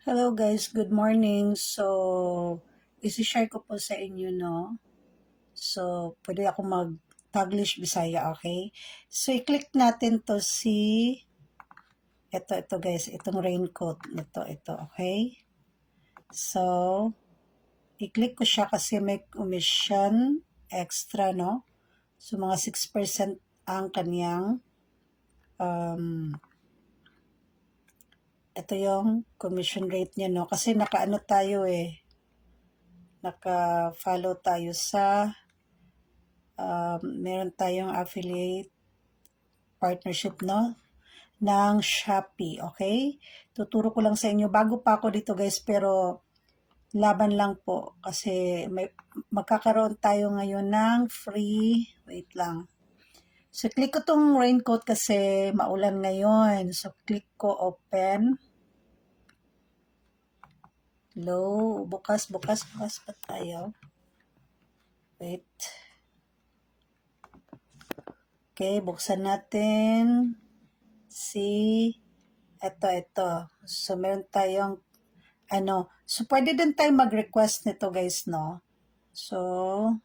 Hello guys, good morning. So, isi-share ko po sa inyo, no? So, pwede ako mag-Taglish Bisaya, okay? So, i-click natin to ito guys, itong raincoat, ito, okay? So, i-click ko siya kasi may commission extra, no? So, mga 6% ang kanyang, ito yung commission rate niya, no? Kasi naka-ano tayo naka-follow tayo sa meron tayong affiliate partnership, no, ng Shopee, okay? Tuturo ko lang sa inyo. Bago pa ako dito guys, pero laban lang po kasi magkakaroon tayo ngayon ng free, wait lang. So, click ko tong raincoat kasi maulan ngayon. So, click ko open. Low, bukas pa tayo. Wait. Okay, buksan natin ito. So, meron tayong so pwede din tayo mag-request nito guys, no? So,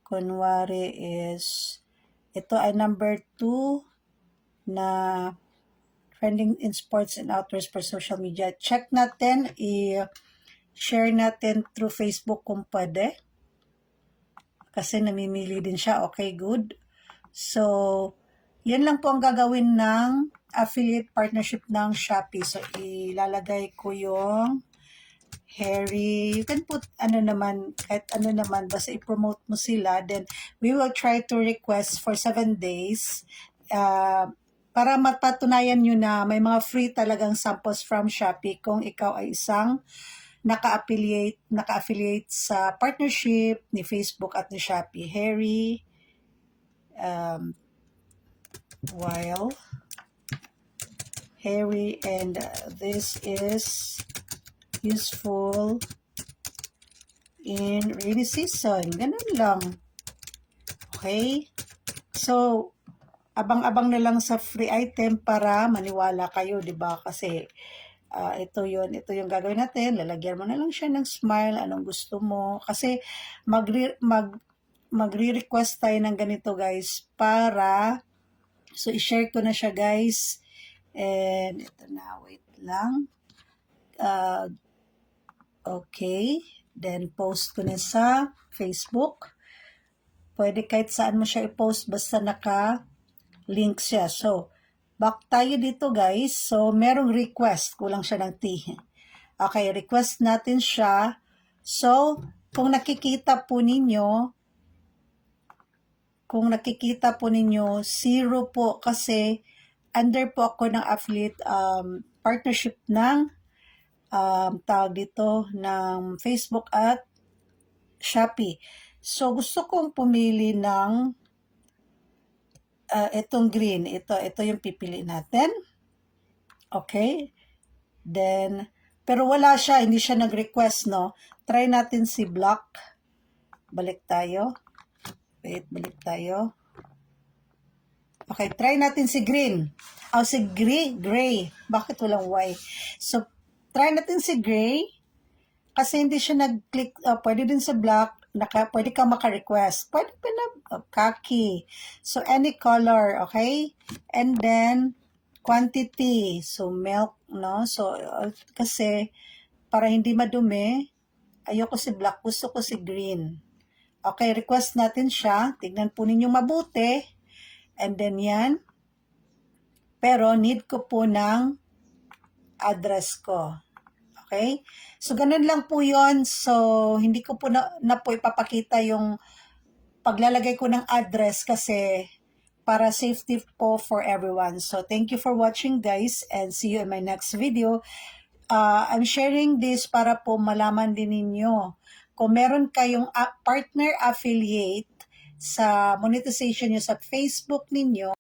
kunwari is, ito ay number 2 na trending in sports and outdoors for social media. Check natin, i-share natin through Facebook kung pwede. Kasi namimili din siya, okay, good. So, yan lang po ang gagawin ng affiliate partnership ng Shopee. So, ilalagay ko yung Harry. You can put kahit ano naman, basta i-promote mo sila. Then, we will try to request for 7 days para mapatunayan nyo na may mga free talagang samples from Shopee kung ikaw ay isang naka-affiliate sa partnership ni Facebook at ni Shopee. Harry, while Harry, and this is useful in rainy season. Ganun lang. Okay? So, abang-abang na lang sa free item para maniwala kayo, 'di ba? Kasi ito yung gagawin natin. Lalagyan mo na lang siya ng smile, anong gusto mo. Kasi magre-request tayo ng ganito, guys, para so i-share ko na siya, guys. And ito na, wait lang. Okay. Then post ko na sa Facebook. Pwede kahit saan mo siya i-post basta naka-link siya. So, back tayo dito guys. So, merong request. Kulang siya ng T. Okay, request natin siya. So, kung nakikita po ninyo, zero po kasi under po ako ng affiliate partnership ng tawag dito ng Facebook at Shopee. So, gusto kong pumili ng itong green. Ito yung pipili natin. Okay. Then, pero wala siya. Hindi siya nag-request, no? Try natin si black. Balik tayo. Wait, balik tayo. Okay, try natin si green. Si gray. Bakit walang Y? So, try natin si gray. Kasi hindi siya nag-click. Pwede din sa black. Pwede ka maka-request. Pwede pa na khaki. So, any color, okay? And then, quantity. So, milk, no? So, kasi, para hindi madumi, ayoko si black, gusto ko si green. Okay, request natin siya. Tignan po ninyong mabuti. And then, yan. Pero, need ko po ng address ko. Okay? So, ganun lang po yon. So, hindi ko po na po ipapakita yung paglalagay ko ng address kasi para safety po for everyone. So, thank you for watching guys and see you in my next video. I'm sharing this para po malaman din ninyo. Kung meron kayong partner affiliate sa monetization nyo sa Facebook ninyo,